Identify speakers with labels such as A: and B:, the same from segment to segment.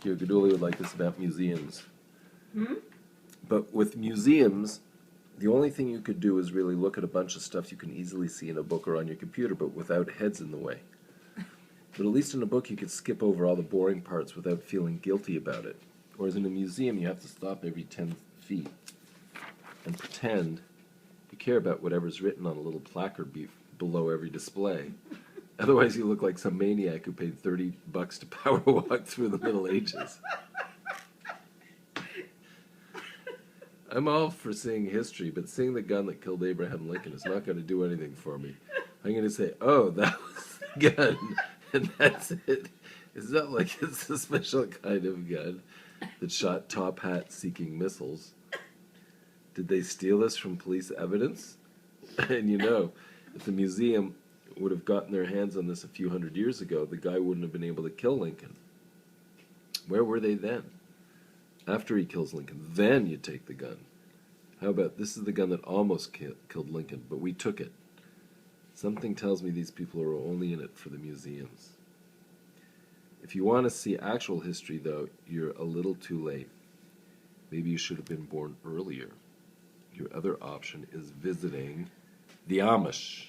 A: Here, Gaduli would like this about museums.
B: Hmm?
A: But with museums, the only thing you could do is really look at a bunch of stuff you can easily see in a book or on your computer, but without heads in the way. But at least in a book, you could skip over all the boring parts without feeling guilty about it. Whereas in a museum, you have to stop every 10 feet and pretend you care about whatever's written on a little placard below every display. Otherwise, you look like some maniac who paid $30 to power walk through the Middle Ages. I'm all for seeing history, but seeing the gun that killed Abraham Lincoln is not going to do anything for me. I'm going to say, oh, that was the gun, and that's it. It's not like it's a special kind of gun that shot top hat-seeking missiles. Did they steal this from police evidence? And you know, if the museum would have gotten their hands on this a few hundred years ago, the guy wouldn't have been able to kill Lincoln. Where were they then? After he kills Lincoln, then you take the gun. How about, this is the gun that almost killed Lincoln, but we took it. Something tells me these people are only in it for the museums. If you want to see actual history, though, you're a little too late. Maybe you should have been born earlier. Your other option is visiting the Amish.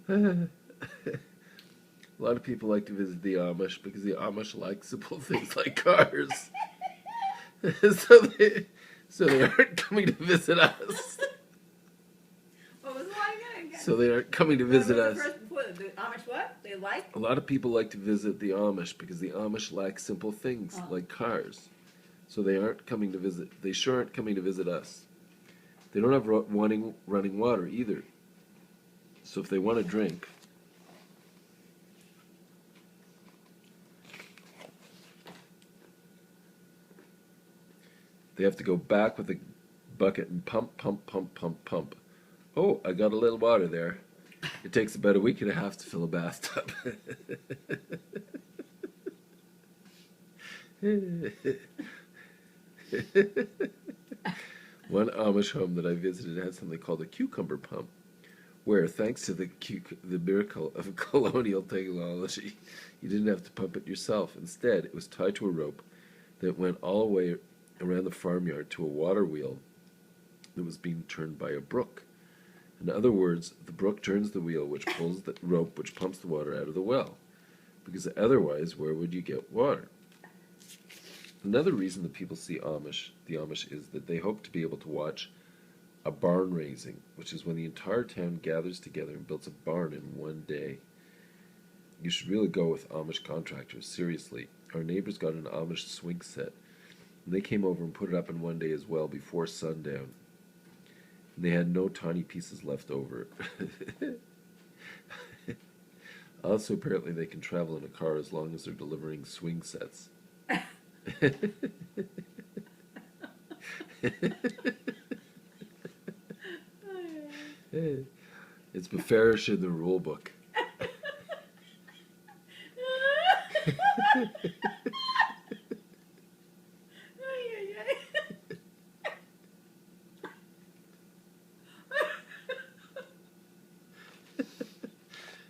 A: A lot of people like to visit the Amish because the Amish like simple things like cars. so they aren't coming to visit us.
B: What was the line again?
A: So they aren't coming to visit us.
B: The Amish what? They like?
A: A lot of people like to visit the Amish because the Amish lack simple things
B: Oh.
A: like cars. So they aren't coming to visit. They sure aren't coming to visit us. They don't have running water either. So if they want to drink, they have to go back with a bucket and pump, pump, pump, pump, pump. Oh, I got a little water there. It takes about a week and a half to fill a bathtub. One Amish home that I visited had something called a cucumber pump, where, thanks to the miracle of colonial technology, you didn't have to pump it yourself. Instead, it was tied to a rope that went all the way around the farmyard to a water wheel that was being turned by a brook. In other words, the brook turns the wheel, which pulls the rope, which pumps the water out of the well. Because otherwise, where would you get water? Another reason that people see the Amish is that they hope to be able to watch a barn raising, which is when the entire town gathers together and builds a barn in one day. You should really go with Amish contractors, seriously. Our neighbors got an Amish swing set, and they came over and put it up in one day as well, before sundown. And they had no tiny pieces left over. Also, apparently they can travel in a car as long as they're delivering swing sets. It's bearish in the rule book.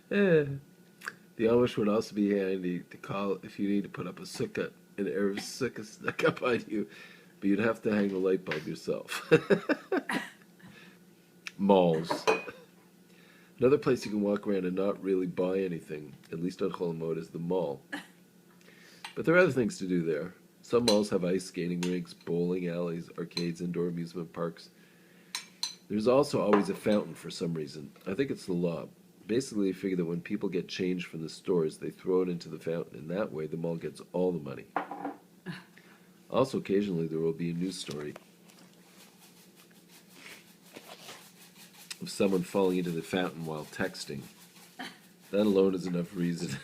A: The Amish would also be handy to call if you need to put up a sukkah, and Erev sukkah stuck up on you, but you'd have to hang the light bulb yourself. Malls. Another place you can walk around and not really buy anything, at least on Chol Hamoed, is the mall. But there are other things to do there. Some malls have ice skating rinks, bowling alleys, arcades, indoor amusement parks. There's also always a fountain for some reason. I think it's the law. Basically, they figure that when people get change from the stores, they throw it into the fountain, and that way the mall gets all the money. Also, occasionally there will be a news story of someone falling into the fountain while texting. That alone is enough reason.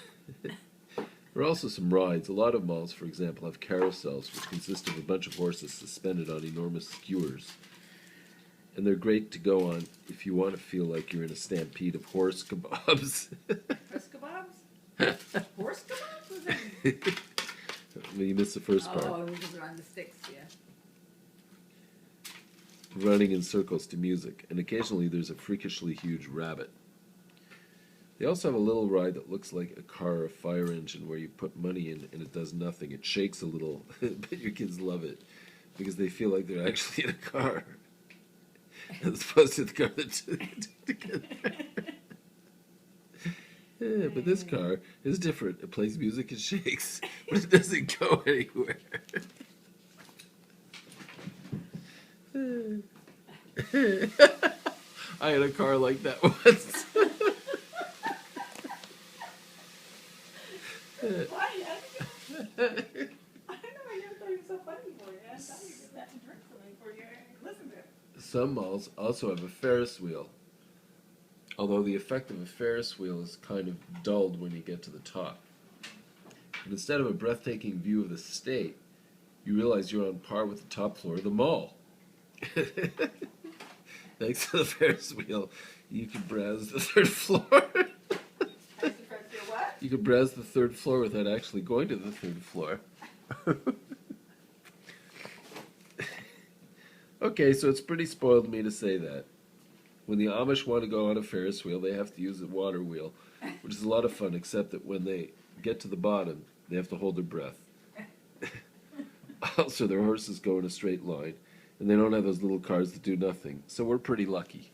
A: There are also some rides. A lot of malls, for example, have carousels, which consist of a bunch of horses suspended on enormous skewers. And they're great to go on if you want to feel like you're in a stampede of horse kebabs.
B: Horse kebabs? Horse kebabs? What's that?
A: Well, you missed the first part.
B: Oh, because they're on the sticks, yeah.
A: Running in circles to music, and occasionally there's a freakishly huge rabbit. They also have a little ride that looks like a car or a fire engine where you put money in and it does nothing. It shakes a little, but your kids love it because they feel like they're actually in a car as opposed to the car that's together. Yeah, but this car is different. It plays music and shakes, but it doesn't go anywhere. I had a car like that once.
B: Why? I don't know. I never thought you were so funny for you. I thought you just had to drink something for you. Listen to it.
A: Some malls also have a Ferris wheel, although the effect of a Ferris wheel is kind of dulled when you get to the top. And instead of a breathtaking view of the state, you realize you're on par with the top floor of the mall. Thanks to the Ferris wheel, you can browse the third floor. You can browse the third floor without actually going to the third floor. Okay, so it's pretty spoiled me to say that. When the Amish want to go on a Ferris wheel, they have to use a water wheel, which is a lot of fun, except that when they get to the bottom, they have to hold their breath. Also, their horses go in a straight line, and they don't have those little cars that do nothing, so we're pretty lucky.